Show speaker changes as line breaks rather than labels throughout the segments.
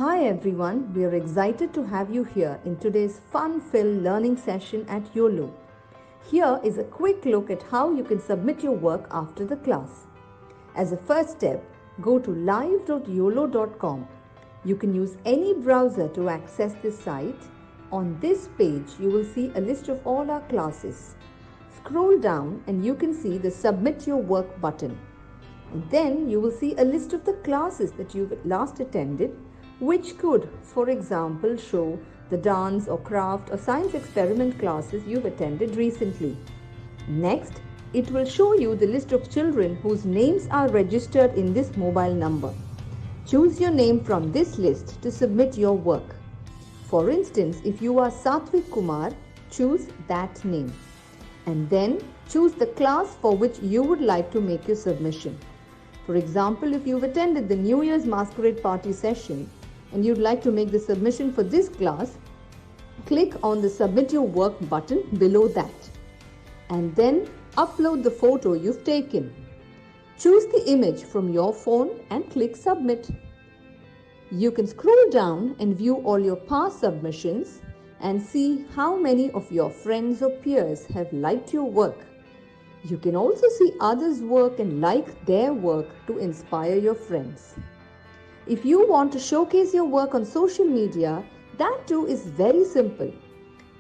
Hi everyone, we are excited to have you here in today's fun-filled learning session at Uolo. Here is a quick look at how you can submit your work after the class. As a first step, go to live.uolo.com. You can use any browser to access this site. On this page, you will see a list of all our classes. Scroll down and you can see the Submit Your Work button. And then you will see a list of the classes that you've last attended, which could, for example, show the dance or craft or science experiment classes you've attended recently. Next, it will show you the list of children whose names are registered in this mobile number. Choose your name from this list to submit your work. For instance, if you are Satvik Kumar, choose that name. And then choose the class for which you would like to make your submission. For example, if you've attended the New Year's Masquerade Party session and you'd like to make the submission for this class, click on the Submit Your Work button below that. And then upload the photo you've taken. Choose the image from your phone and click Submit. You can scroll down and view all your past submissions and see how many of your friends or peers have liked your work. You can also see others' work and like their work to inspire your friends. If you want to showcase your work on social media, that too is very simple.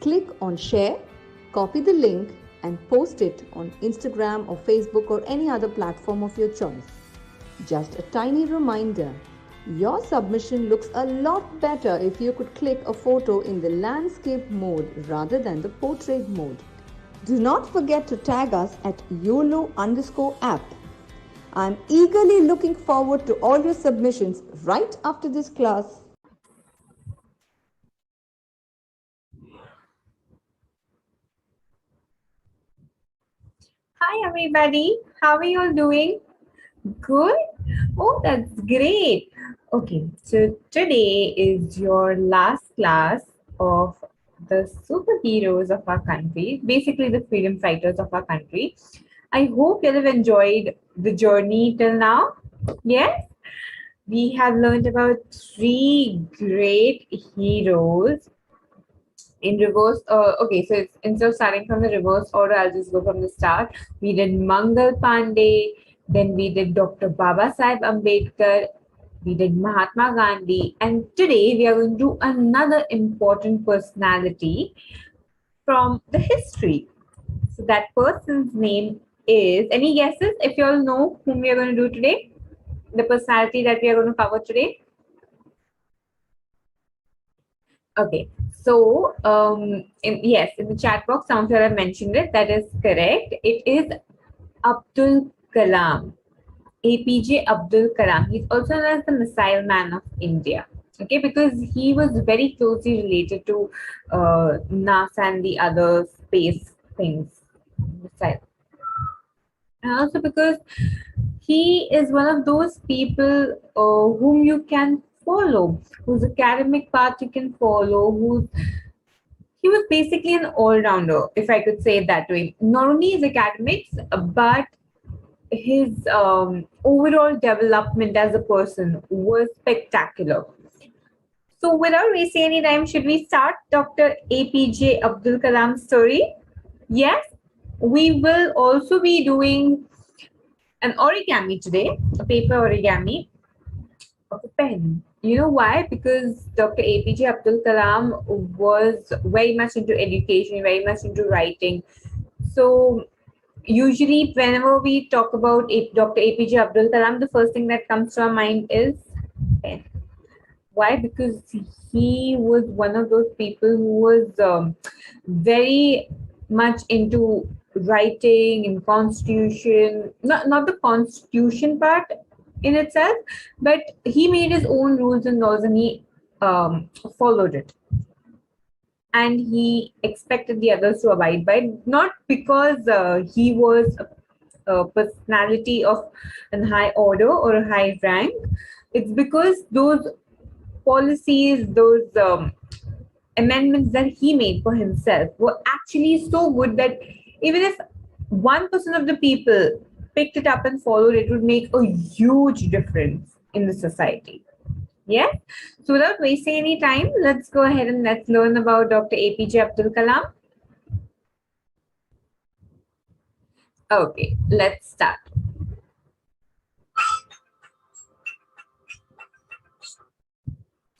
Click on Share, copy the link and post it on Instagram or Facebook or any other platform of your choice. Just a tiny reminder, your submission looks a lot better if you could click a photo in the landscape mode rather than the portrait mode. Do not forget to tag us at YOLO_app. I'm eagerly looking forward to all your submissions right after this class.
Hi everybody, how are you all doing? Good? Oh, that's great. Okay, so today is your last class of the superheroes of our country, basically the freedom fighters of our country. I hope you have enjoyed the journey till now. Yes? We have learned about three great heroes in reverse. Okay, so it's, instead of starting from the reverse order, I'll just go from the start. We did Mangal Pandey, then we did Dr. Baba Sahib Ambedkar, we did Mahatma Gandhi, and today we are going to do another important personality from the history. So that person's name is, any guesses if you all know whom we are going to do today? The personality that we are going to cover today? Okay, so yes, in the chat box, some of you have mentioned it. That is correct. It is Abdul Kalam, APJ Abdul Kalam. He's also known as the Missile Man of India. Okay, because he was very closely related to NASA and the other space things. Missile. And also because he is one of those people whom you can follow, whose academic path you can follow, he was basically an all-rounder, if I could say it that way. Not only his academics, but his overall development as a person was spectacular. So without wasting any time, should we start Dr. APJ Abdul Kalam's story? Yes, we will also be doing an origami today, a paper origami of a pen. You know why? Because Dr. APJ Abdul Kalam was very much into education, very much into writing. So usually whenever we talk about Dr. APJ Abdul Kalam, the first thing that comes to our mind is pen. Why? Because he was one of those people who was very much into writing and constitution, not the constitution part in itself, but he made his own rules and laws and he followed it. And he expected the others to abide by it, not because he was a personality of a high order or a high rank. It's because those policies, those amendments that he made for himself were actually so good that even if 1% of the people picked it up and followed, it would make a huge difference in the society. Yes. So without wasting any time, let's go ahead and let's learn about Dr. APJ Abdul Kalam. Okay, let's start.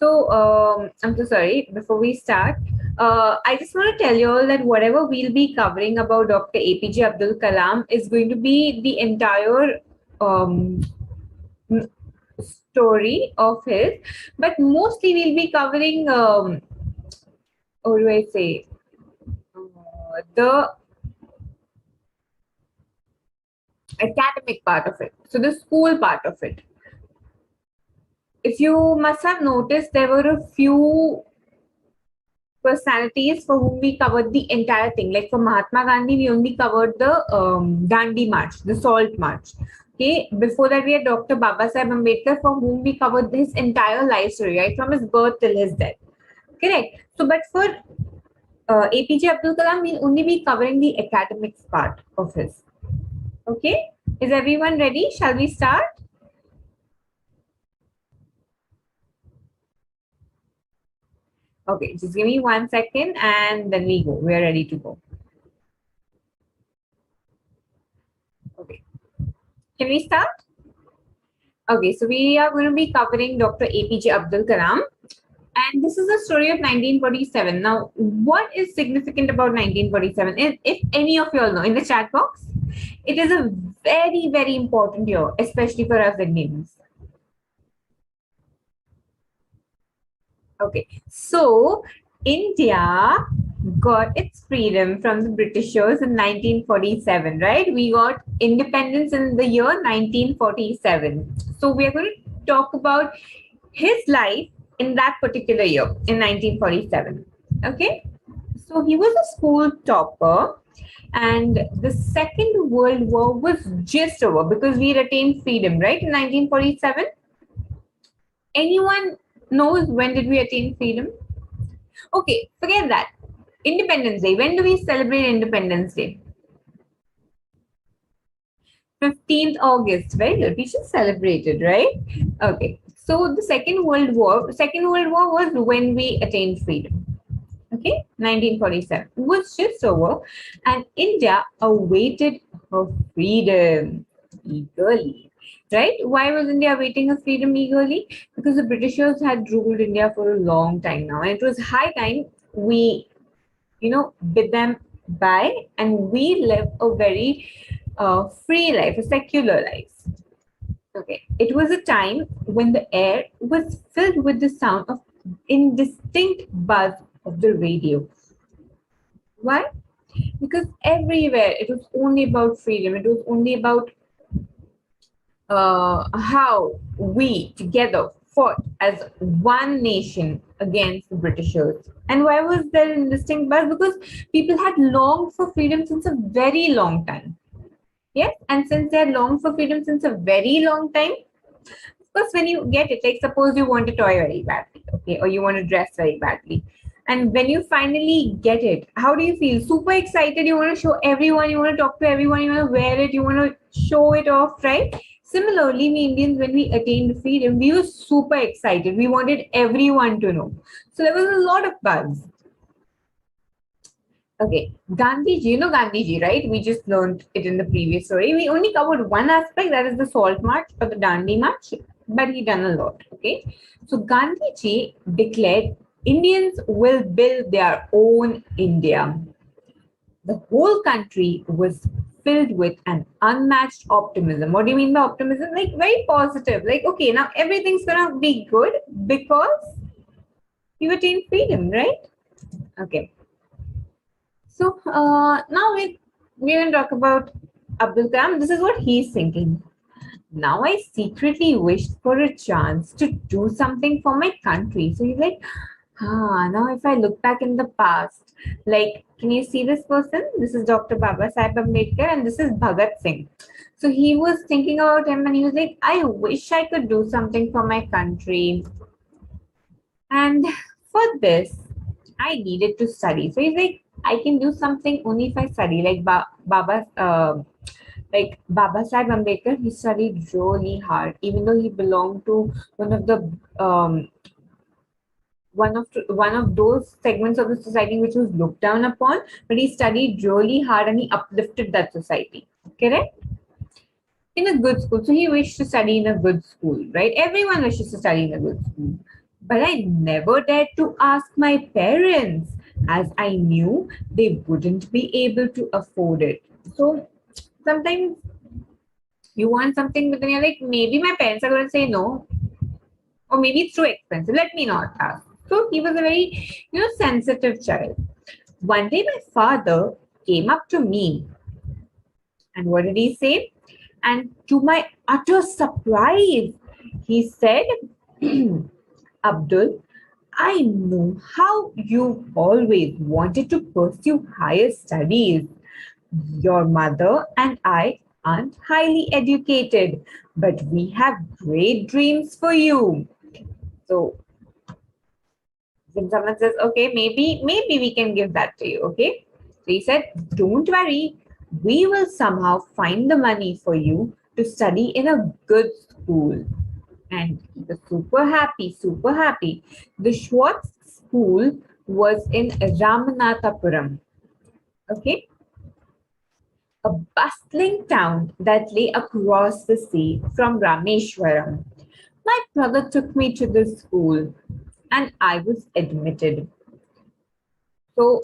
So I'm so sorry. Before we start, I just want to tell you all that whatever we'll be covering about Dr. APJ Abdul Kalam is going to be the entire um, story of his, but mostly we'll be covering what do I say? The academic part of it. So the school part of it. If you must have noticed, there were a few personalities for whom we covered the entire thing. Like for Mahatma Gandhi, we only covered the Dandi March, the Salt March. Okay. Before that, we had Dr. Babasaheb Ambedkar, for whom we covered his entire life story, right from his birth till his death. Correct. So, but for APJ Abdul Kalam, we'll only be covering the academics part of his. Okay. Is everyone ready? Shall we start? Okay, just give me 1 second and then we go. We are ready to go. Okay. Can we start? Okay, so we are going to be covering Dr. APJ Abdul Kalam. And this is the story of 1947. Now, what is significant about 1947? If any of you all know in the chat box, it is a very, very important year, especially for us Indians. Okay, so India got its freedom from the Britishers in 1947, right? We got independence in the year 1947. So we are going to talk about his life in that particular year in 1947. Okay, so he was a school topper, and the Second World War was just over because we attained freedom, right, in 1947. Anyone knows when did we attain freedom? Okay, forget that. Independence Day. When do we celebrate Independence Day? 15th August, right? We should celebrate it, right? Okay. So the Second World War was when we attained freedom. Okay, 1947. It was just over, and India awaited her freedom eagerly. Right? Why was India awaiting her freedom eagerly? Because the Britishers had ruled India for a long time now, and it was high time we, bid them bye, and we live a very free life, a secular life. Okay, it was a time when the air was filled with the sound of indistinct buzz of the radio. Why? Because everywhere it was only about freedom. It was only about how we together fought as one nation against the Britishers. And why was there indistinct buzz? Because people had longed for freedom since a very long time. Yes, and since they had longed for freedom since a very long time, of course, when you get it, like suppose you want a toy very badly, okay, or you want to dress very badly, and when you finally get it, how do you feel? Super excited. You want to show everyone. You want to talk to everyone. You want to wear it. You want to show it off, right? Similarly, we Indians, when we attained freedom, we were super excited. We wanted everyone to know. So there was a lot of buzz. Okay, Gandhiji, you know Gandhiji, right? We just learned it in the previous story. We only covered one aspect, that is the Salt March or the Dandi March, but he done a lot. Okay, so Gandhiji declared Indians will build their own India. The whole country was filled with an unmatched optimism. What do you mean by optimism? Like very positive. Like, okay, now everything's gonna be good because you attained freedom, right? Okay. So now we're going to talk about Abdul Kalam. This is what he's thinking. Now I secretly wished for a chance to do something for my country. So he's like, now if I look back in the past, like, can you see this person? This is Dr. Babasaheb Ambedkar and this is Bhagat Singh. So he was thinking about him and he was like, I wish I could do something for my country. And for this, I needed to study. So he's like, I can do something only if I study. Like Like Baba Sahib Ambedkar, he studied really hard, even though he belonged to one of the one of those segments of the society which was looked down upon. But he studied really hard and he uplifted that society. Correct? In a good school. So he wished to study in a good school, right? Everyone wishes to study in a good school. But I never dared to ask my parents, as I knew they wouldn't be able to afford it. So sometimes you want something, but then you're like, maybe my parents are going to say no, or maybe it's too expensive. Let me not ask. So he was a very, sensitive child. One day, my father came up to me, and what did he say? And to my utter surprise, he said, Abdul, I know how you've always wanted to pursue higher studies. Your mother and I aren't highly educated, but we have great dreams for you. So when someone says, okay, maybe we can give that to you, okay? So he said, don't worry, we will somehow find the money for you to study in a good school. And he was super happy, super happy. The Schwartz School was in Ramanathapuram, okay? A bustling town that lay across the sea from Rameshwaram. My brother took me to the school and I was admitted. So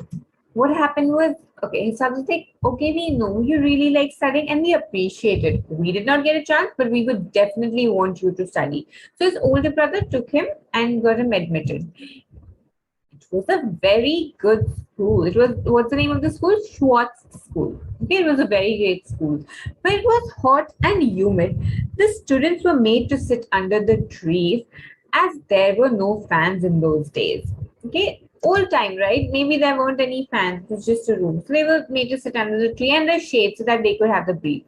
what happened was, okay, his father was like, okay, we know you really like studying and we appreciate it. We did not get a chance, but we would definitely want you to study. So his older brother took him and got him admitted. It was a very good school. It was, what's the name of the school? Schwartz School. Okay, it was a very great school. But it was hot and humid. The students were made to sit under the trees as there were no fans in those days. Okay, old time, right? Maybe there weren't any fans, it was just a room. So they were made to sit under the tree and the shade so that they could have the breeze.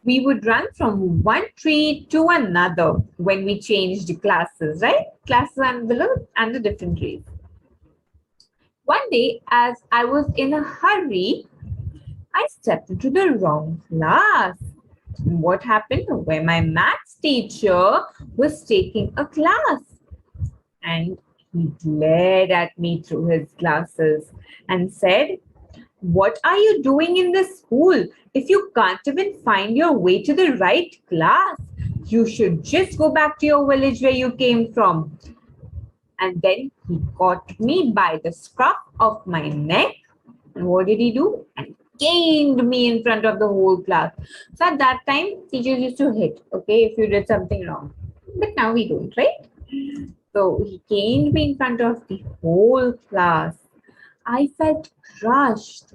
We would run from one tree to another when we changed classes, right? Classes under different trees. One day, as I was in a hurry, I stepped into the wrong class. What happened? Where my maths teacher was taking a class and he glared at me through his glasses and said, what are you doing in this school? If you can't even find your way to the right class, you should just go back to your village where you came from. And then he caught me by the scruff of my neck. And what did he do? And caned me in front of the whole class. So at that time, teachers used to hit, okay, if you did something wrong. But now we don't, right? So he caned me in front of the whole class. I felt crushed.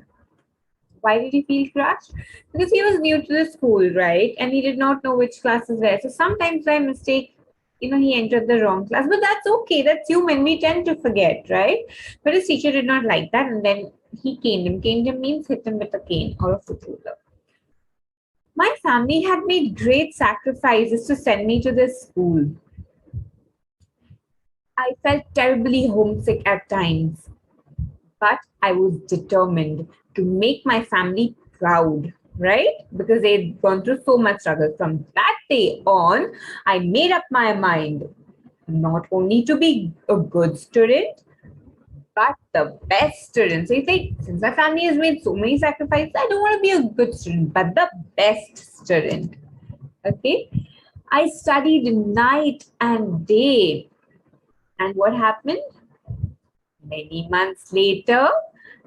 Why did he feel crushed? Because he was new to the school, right? And he did not know which classes were. So sometimes by mistake, he entered the wrong class. But that's okay. That's human. We tend to forget, right? But his teacher did not like that. And then he caned him. Caned him means hit him with a cane or a foot ruler. My family had made great sacrifices to send me to this school. I felt terribly homesick at times. But I was determined to make my family proud, right? Because they'd gone through so much struggle. From that day on, I made up my mind not only to be a good student, but the best student. So it's like, since my family has made so many sacrifices, I don't want to be a good student, but the best student. Okay? I studied night and day. And what happened? Many months later,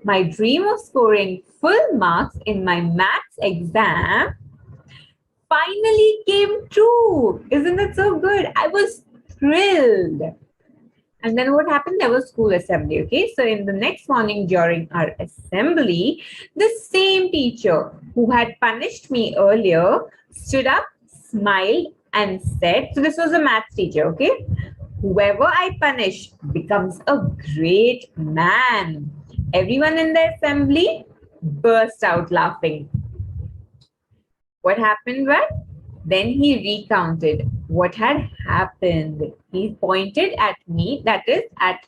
my dream of scoring full marks in my maths exam finally came true. Isn't it so good? I was thrilled. And then what happened? There was school assembly. Okay, so in the next morning during our assembly, the same teacher who had punished me earlier stood up, smiled, and said, so this was a maths teacher, okay? Whoever I punish becomes a great man. Everyone in the assembly burst out laughing. What happened? What? Then he recounted what had happened. He pointed at me, that is at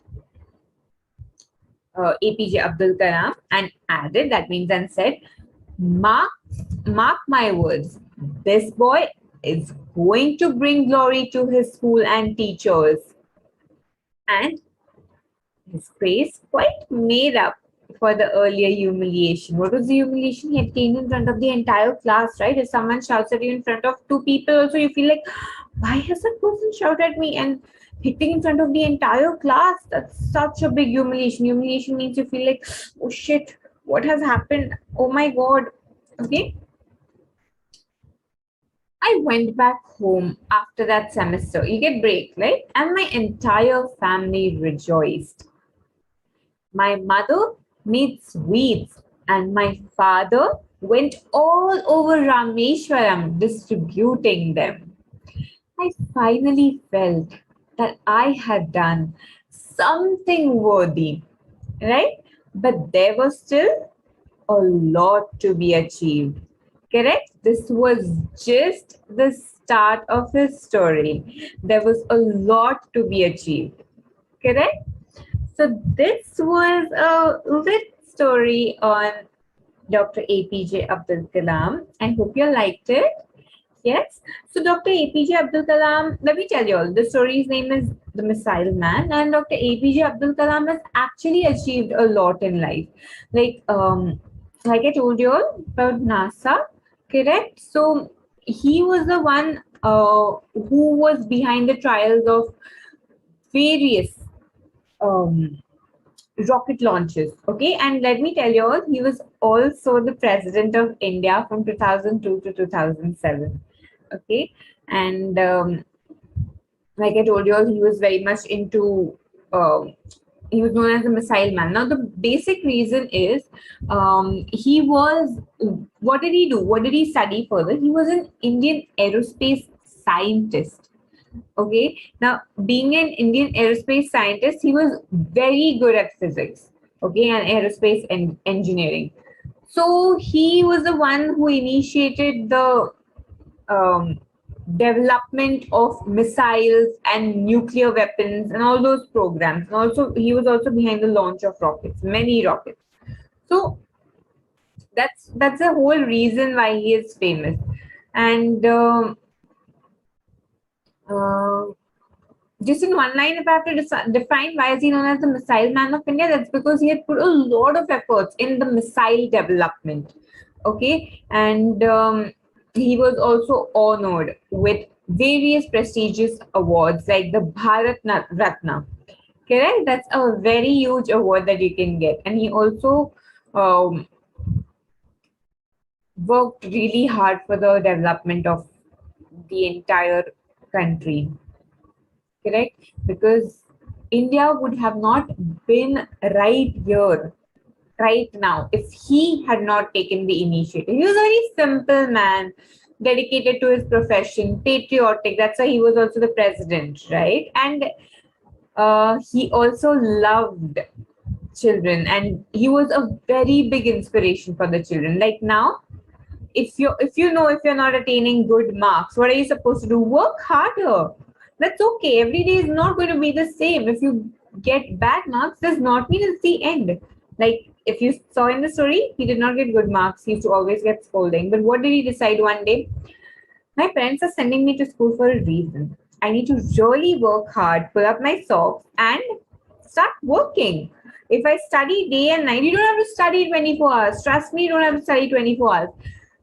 APJ Abdul Kalam, and added, that means, and said, Mark, mark my words, this boy is going to bring glory to his school and teachers. And his praise quite made up for the earlier humiliation. What was the humiliation? He had came in front of the entire class, right? If someone shouts at you in front of two people, also you feel like, why has that person shouted at me? And hitting in front of the entire class, that's such a big humiliation. Humiliation means you feel like, oh shit, what has happened? Oh my god. Okay. I went back home after that semester. You get break, right? And my entire family rejoiced. My mother made sweets, and my father went all over Rameshwaram distributing them. I finally felt that I had done something worthy, right? But there was still a lot to be achieved. Correct? This was just the start of his story. There was a lot to be achieved. Correct? So this was a lit story on Dr. APJ Abdul Kalam. I hope you liked it. Yes. So Dr. APJ Abdul Kalam, let me tell you all, the story's name is The Missile Man, and Dr. APJ Abdul Kalam has actually achieved a lot in life. Like I told you all about NASA, correct? So he was the one who was behind the trials of various um, rocket launches. Okay, and let me tell you all, he was also the president of India from 2002 to 2007. Okay, and like I told you all, he was very much into. He was known as the missile man. Now, the basic reason is he was. What did he do? What did he study further? He was an Indian aerospace scientist. Okay. Now, being an Indian aerospace scientist, he was very good at physics. Okay, and aerospace and engineering. So he was the one who initiated the um, development of missiles and nuclear weapons and all those programs. And also, he was also behind the launch of rockets, many rockets. So that's the whole reason why he is famous. And uh, just in one line, if I have to define why is he known as the Missile Man of India, that's because he had put a lot of efforts in the missile development. Okay, and he was also honored with various prestigious awards like the Bharat Ratna. Correct? That's a very huge award that you can get, and he also um, worked really hard for the development of the entire country. Correct? Because India would have not been right here, right now, if he had not taken the initiative. He was a very simple man, dedicated to his profession, patriotic. That's why he was also the president, right? And he also loved children, and he was a very big inspiration for the children. Like now, if you're not attaining good marks, what are you supposed to do? Work harder. That's okay. Every day is not going to be the same. If you get bad marks, does not mean it's the end. Like if you saw in the story, he did not get good marks. He used to always get scolding. But what did he decide one day? My parents are sending me to school for a reason. I need to really work hard, pull up my socks, and start working. If I study day and night, you don't have to study 24 hours. Trust me, you don't have to study 24 hours.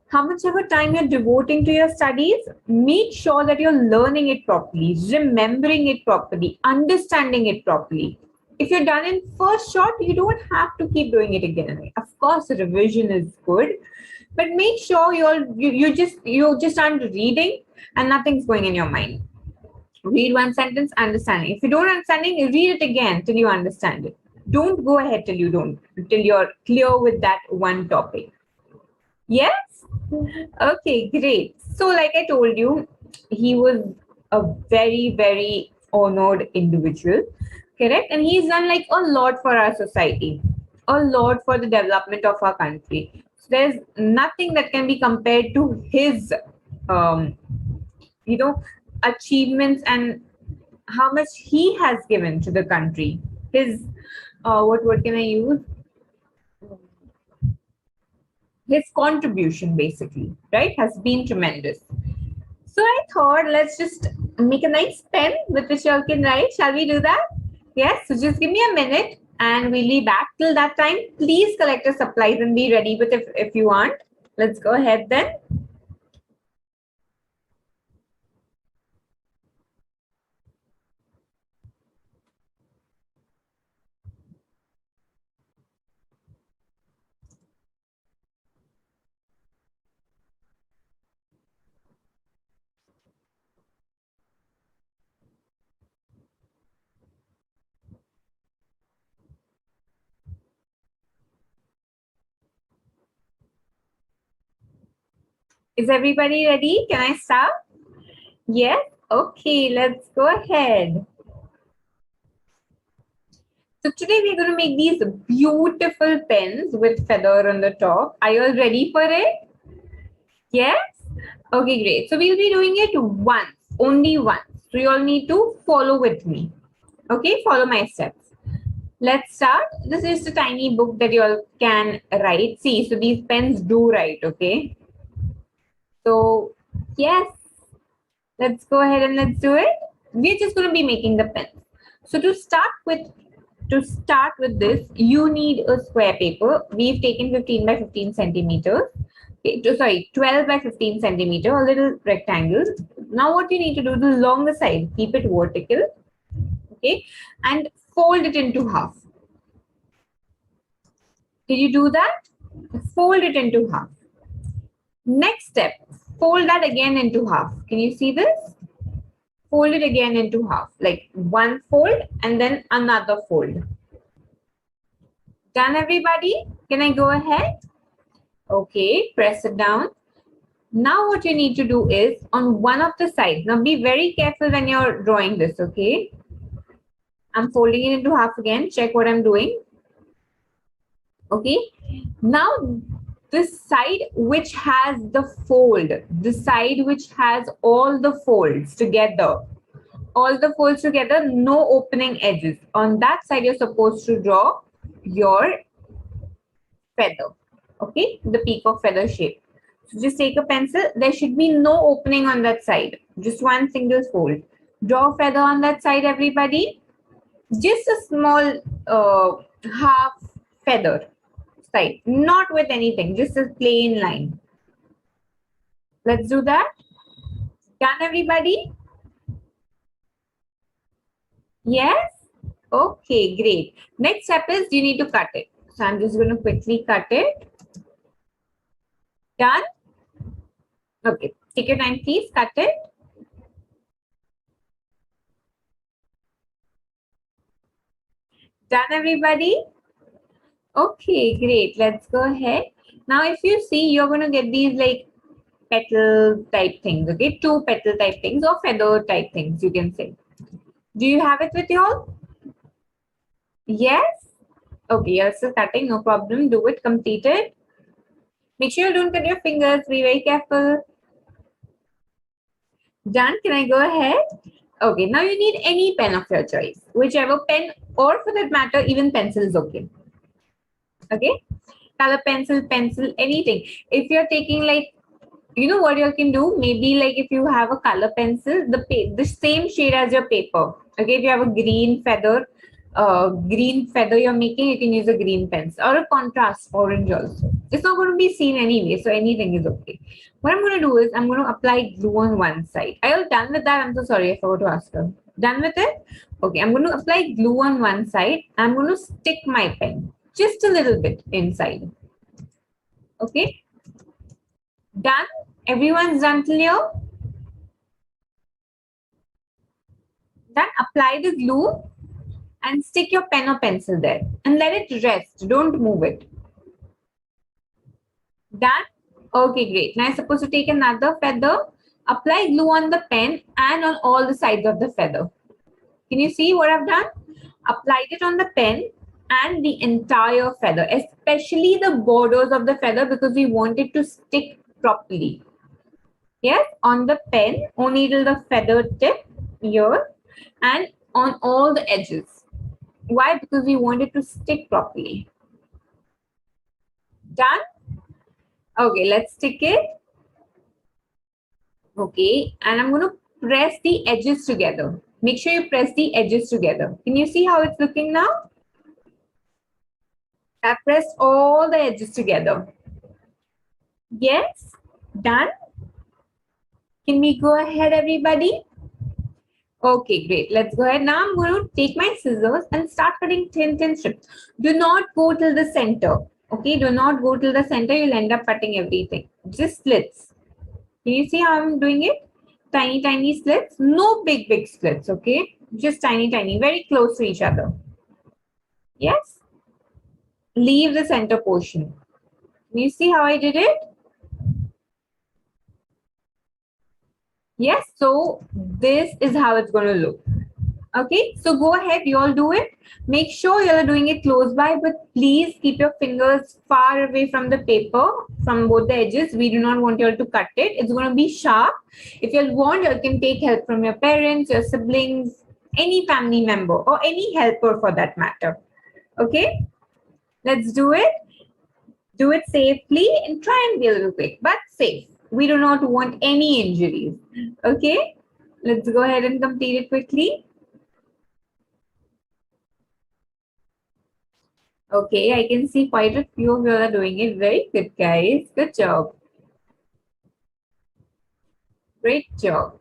How much ever time you're devoting to your studies, make sure that you're learning it properly, remembering it properly, understanding it properly. If you're done in first shot, you don't have to keep doing it again. Of course, revision is good, but make sure you just aren't reading and nothing's going in your mind. Read one sentence, understanding. If you don't understanding, read it again till you understand it. Don't go ahead till you're clear with that one topic. Yes? Okay, great. So, like I told you, he was a very, very honored individual, correct? And he's done like a lot for our society, a lot for the development of our country. So there's nothing that can be compared to his, um, you know, achievements and how much he has given to the country. His, what word can I use? his contribution basically, right, has been tremendous. So I thought let's just make a nice pen with which you all can write. Shall we do that? Yes. So just give me a minute and we'll be back. Till that time, please collect your supplies and be ready. But if you aren't, let's go ahead then. Is everybody ready? Can I start? Yes? Okay, let's go ahead. So today we're going to make these beautiful pens with feather on the top. Are you all ready for it? Yes? Okay, great. So we'll be doing it once, only once. So you all need to follow with me. Okay, follow my steps. Let's start. This is a tiny book that you all can write. See, so these pens do write, okay? So, yes, let's go ahead and let's do it. We're just going to be making the pens. So to start with this, you need a square paper. We've taken 15 by 15 centimeters. Okay, sorry, 12 by 15 centimeter, a little rectangle. Now what you need to do, the longer side, keep it vertical, okay, and fold it into half. Did you do that? Fold it into half. Next step, fold that again into half. Can you see this? Fold it again into half, like one fold and then another fold. Done, everybody? Can I go ahead? Okay, press it down. Now what you need to do is on one of the sides. Now be very careful when you're drawing this, okay? I'm folding it into half again. Check what I'm doing. Okay. Now this side which has the fold, the side which has all the folds together, no opening edges. On that side, you're supposed to draw your feather. Okay, the peacock feather shape. So just take a pencil. There should be no opening on that side. Just one single fold. Draw a feather on that side, everybody. Just a small half feather side, not with anything, just a plain line. Let's do that. Done, everybody? Yes? Okay, great. Next step is you need to cut it. So I'm just going to quickly cut it. Done? Okay, take your time, please. Cut it. Done, everybody? Okay, great. Let's go ahead. Now, if you see, you're going to get these like petal type things, okay? Two petal type things or feather type things, you can say. Do you have it with you all? Yes? Okay, you're still cutting, no problem. Do it, complete it. Make sure you don't cut your fingers. Be very careful. Done. Can I go ahead? Okay, now you need any pen of your choice. Whichever pen, or for that matter, even pencil is okay. Okay? Color pencil, anything. If you're taking like, you know what you can do? Maybe like if you have a color pencil, the same shade as your paper. Okay, if you have a green feather you're making, you can use a green pencil or a contrast orange also. It's not going to be seen anyway, so anything is okay. What I'm going to do is I'm going to apply glue on one side. Are you done with that? I'm so sorry, I forgot to ask her. Done with it? Okay, I'm going to apply glue on one side. I'm going to stick my pen just a little bit inside. Okay, done. Everyone's done till here? Then apply the glue and stick your pen or pencil there and let it rest. Don't move it. Done? Okay, great. Now I'm supposed to take another feather, apply glue on the pen and on all the sides of the feather. Can you see what I've done? Applied it on the pen and the entire feather, especially the borders of the feather because we want it to stick properly. Yes, on the pen, only till the feather tip here and on all the edges. Why? Because we want it to stick properly. Done? Okay, let's stick it. Okay, and I'm going to press the edges together. Make sure you press the edges together. Can you see how it's looking now? I've pressed all the edges together. Yes, done. Can we go ahead, everybody? Okay, great. Let's go ahead. Now I'm going to take my scissors and start cutting thin strips. Do not go till the center. Okay, do not go till the center. You'll end up cutting everything. Just slits. Can you see how I'm doing it? Tiny slits. No big splits. Okay, just tiny, very close to each other. Yes. Leave the center portion. Can you see how I did it? Yes. So this is how it's going to look. Okay, so go ahead, you all do it. Make sure you're doing it close by, but please keep your fingers far away from the paper, from both the edges. We do not want you all to cut it. It's going to be sharp. If you want, you can take help from your parents, your siblings, any family member, or any helper for that matter. Okay, let's do it. Do it safely and try and be a little quick, but safe. We do not want any injuries. Okay, let's go ahead and complete it quickly. Okay, I can see quite a few of you are doing it. Very good, guys. Good job. Great job.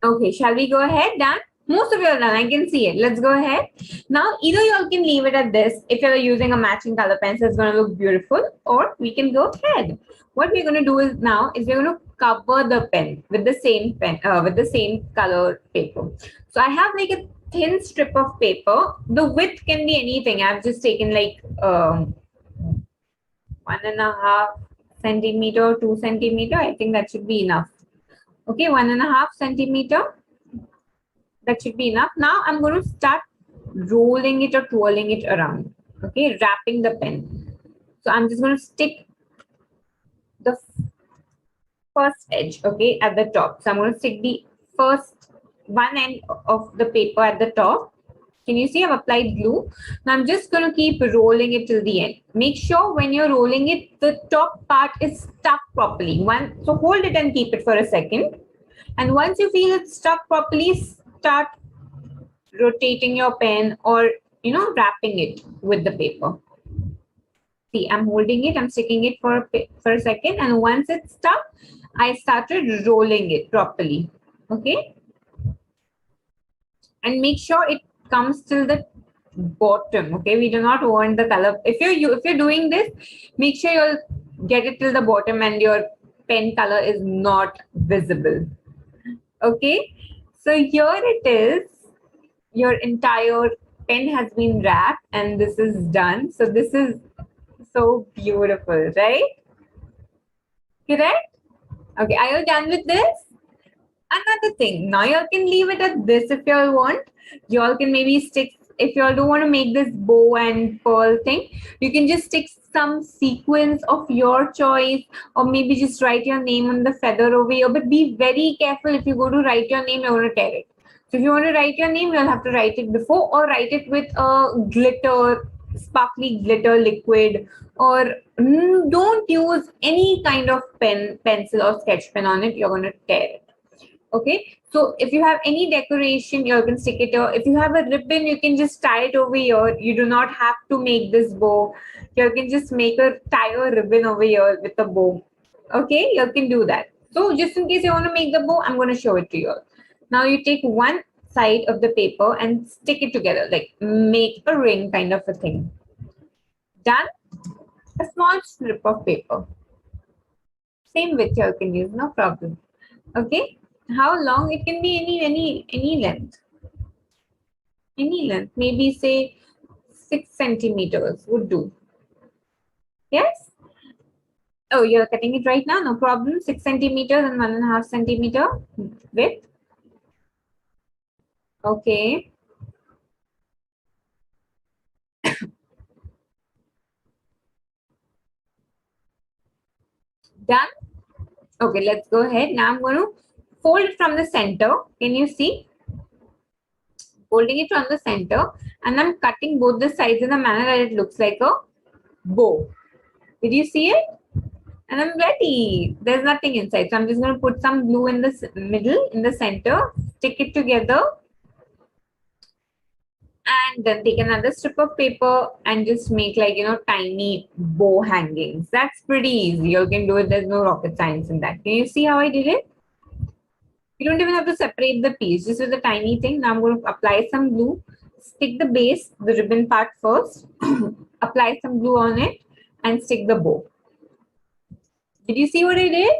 Okay, shall we go ahead? Done? Most of you are done. I can see it. Let's go ahead. Now, either you all can leave it at this. If you're using a matching color pencil, it's going to look beautiful. Or we can go ahead. What we're going to do is now is we're going to cover the pen with the same pen, with the same color paper. So I have like a thin strip of paper. The width can be anything. I've just taken like 1.5 centimeter, 2 centimeter. I think that should be enough. Okay, 1.5 centimeter. That should be enough. Now I'm going to start rolling it or twirling it around. Okay, wrapping the pen. So I'm just going to stick the first edge, okay, at the top. So I'm going to stick the first one end of the paper at the top. Can you see I've applied glue? Now I'm just going to keep rolling it till the end. Make sure when you're rolling it, the top part is stuck properly. So hold it and keep it for a second. And once you feel it's stuck properly, start rotating your pen or, wrapping it with the paper. See, I'm holding it, I'm sticking it for a second. And once it's stuck, I started rolling it properly. Okay. And make sure it comes till the bottom. Okay, we do not want the color. If you're doing this, make sure you'll get it till the bottom and your pen color is not visible. Okay, so here it is. Your entire pen has been wrapped and this is done. So this is so beautiful, right? Correct? Okay, are you done with this? Another thing, now y'all can leave it at this if y'all want. Y'all can maybe stick, if y'all don't want to make this bow and pearl thing, you can just stick some sequence of your choice, or maybe just write your name on the feather over here. But be very careful, if you go to write your name, you're going to tear it. So if you want to write your name, you'll have to write it before, or write it with a glitter, sparkly glitter liquid, or don't use any kind of pencil or sketch pen on it. You're going to tear it. Okay, so if you have any decoration, you can stick it here. If you have a ribbon, you can just tie it over here. You do not have to make this bow. You can just tie a ribbon over here with a bow. Okay, you can do that. So just in case you want to make the bow, I'm going to show it to you. Now you take one side of the paper and stick it together, like make a ring kind of a thing. Done. A small strip of paper. Same width you can use, no problem. Okay. How long? It can be any length. Any length. Maybe say 6 centimeters would do. Yes? Oh, you're cutting it right now? No problem. 6 centimeters and 1.5 centimeter width. Okay. Done? Okay, let's go ahead. Now I'm going to fold it from the center. Can you see? Folding it from the center, and I'm cutting both the sides in a manner that it looks like a bow. Did you see it? And I'm ready. There's nothing inside. So I'm just going to put some glue in the middle, in the center, stick it together, and then take another strip of paper and just make like, tiny bow hangings. That's pretty easy. You can do it. There's no rocket science in that. Can you see how I did it? You don't even have to separate the piece. Just with a tiny thing. Now I'm going to apply some glue. Stick the base, the ribbon part first. Apply some glue on it and stick the bow. Did you see what I did?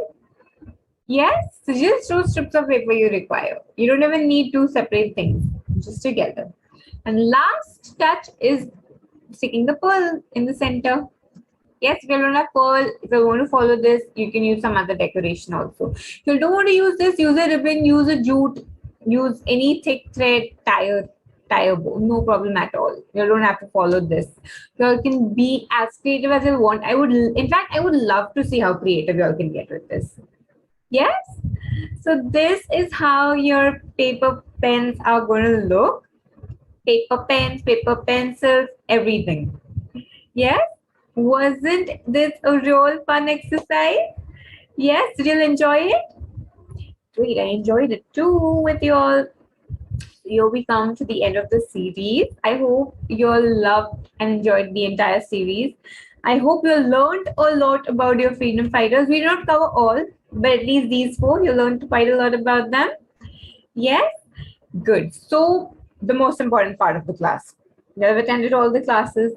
Yes. So just 2 strips of paper you require. You don't even need 2 separate things. Just together. And last touch is sticking the pearl in the center. Yes, if you don't have pearl, if you want to follow this, you can use some other decoration also. If you don't want to use this, use a ribbon, use a jute, use any thick thread, tire bow. No problem at all. You don't have to follow this. You can be as creative as you want. I would love to see how creative you all can get with this. Yes? So this is how your paper pens are going to look. Paper pens, paper pencils, everything. Yes? Wasn't this a real fun exercise? Yes? Did you enjoy it? Great, I enjoyed it too with you all. Here we come to the end of the series. I hope you all loved and enjoyed the entire series. I hope you learned a lot about your freedom fighters. We did not cover all, but at least these 4, you learned quite a lot about them. Yes? Good. So, the most important part of the class. You have attended all the classes.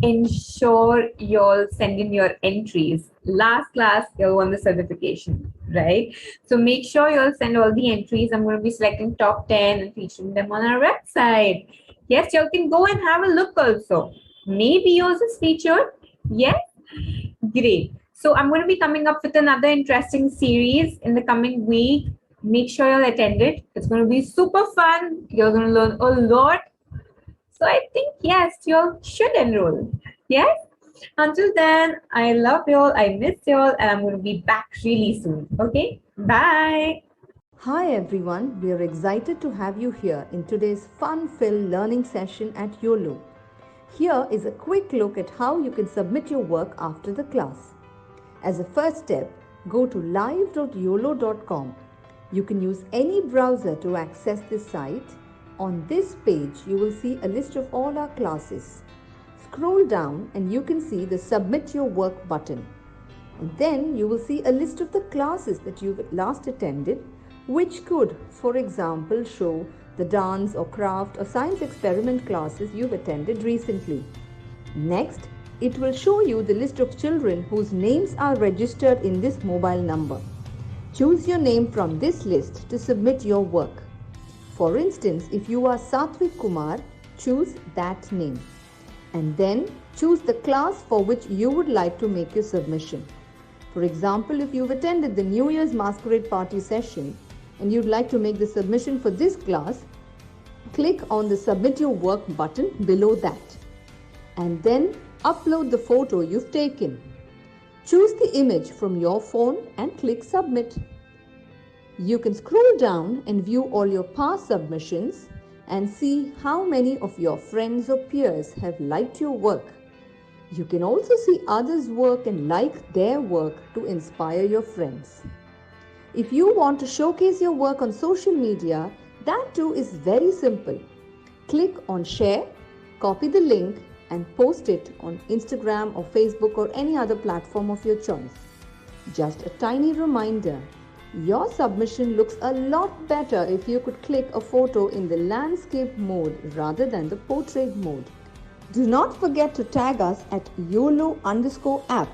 Ensure you all send in your entries. Last class, you'll won the certification, right? So make sure you all send all the entries. I'm going to be selecting top 10 and featuring them on our website. Yes, you all can go and have a look also. Maybe yours is featured. Yes? Great. So I'm going to be coming up with another interesting series in the coming week. Make sure you'll attend it. It's going to be super fun. You're going to learn a lot. So I think, yes, you all should enroll. Yes? Until then, I love you all. I miss you all. And I'm going to be back really soon. Okay? Bye.
Hi everyone. We are excited to have you here in today's fun-filled learning session at Uolo. Here is a quick look at how you can submit your work after the class. As a first step, go to live.uolo.com. You can use any browser to access this site. On this page, you will see a list of all our classes. Scroll down and you can see the Submit Your Work button. And then you will see a list of the classes that you've last attended, which could, for example, show the dance or craft or science experiment classes you've attended recently. Next, it will show you the list of children whose names are registered in this mobile number. Choose your name from this list to submit your work. For instance, if you are Satvik Kumar, choose that name. And then choose the class for which you would like to make your submission. For example, if you've attended the New Year's Masquerade Party session and you'd like to make the submission for this class, click on the Submit Your Work button below that. And then upload the photo you've taken. Choose the image from your phone and click Submit. You can scroll down and view all your past submissions and see how many of your friends or peers have liked your work. You can also see others' work and like their work to inspire your friends. If you want to showcase your work on social media, that too is very simple. Click on Share, copy the link and post it on Instagram or Facebook or any other platform of your choice. Just a tiny reminder, your submission looks a lot better if you could click a photo in the landscape mode rather than the portrait mode. Do not forget to tag us at Uolo_app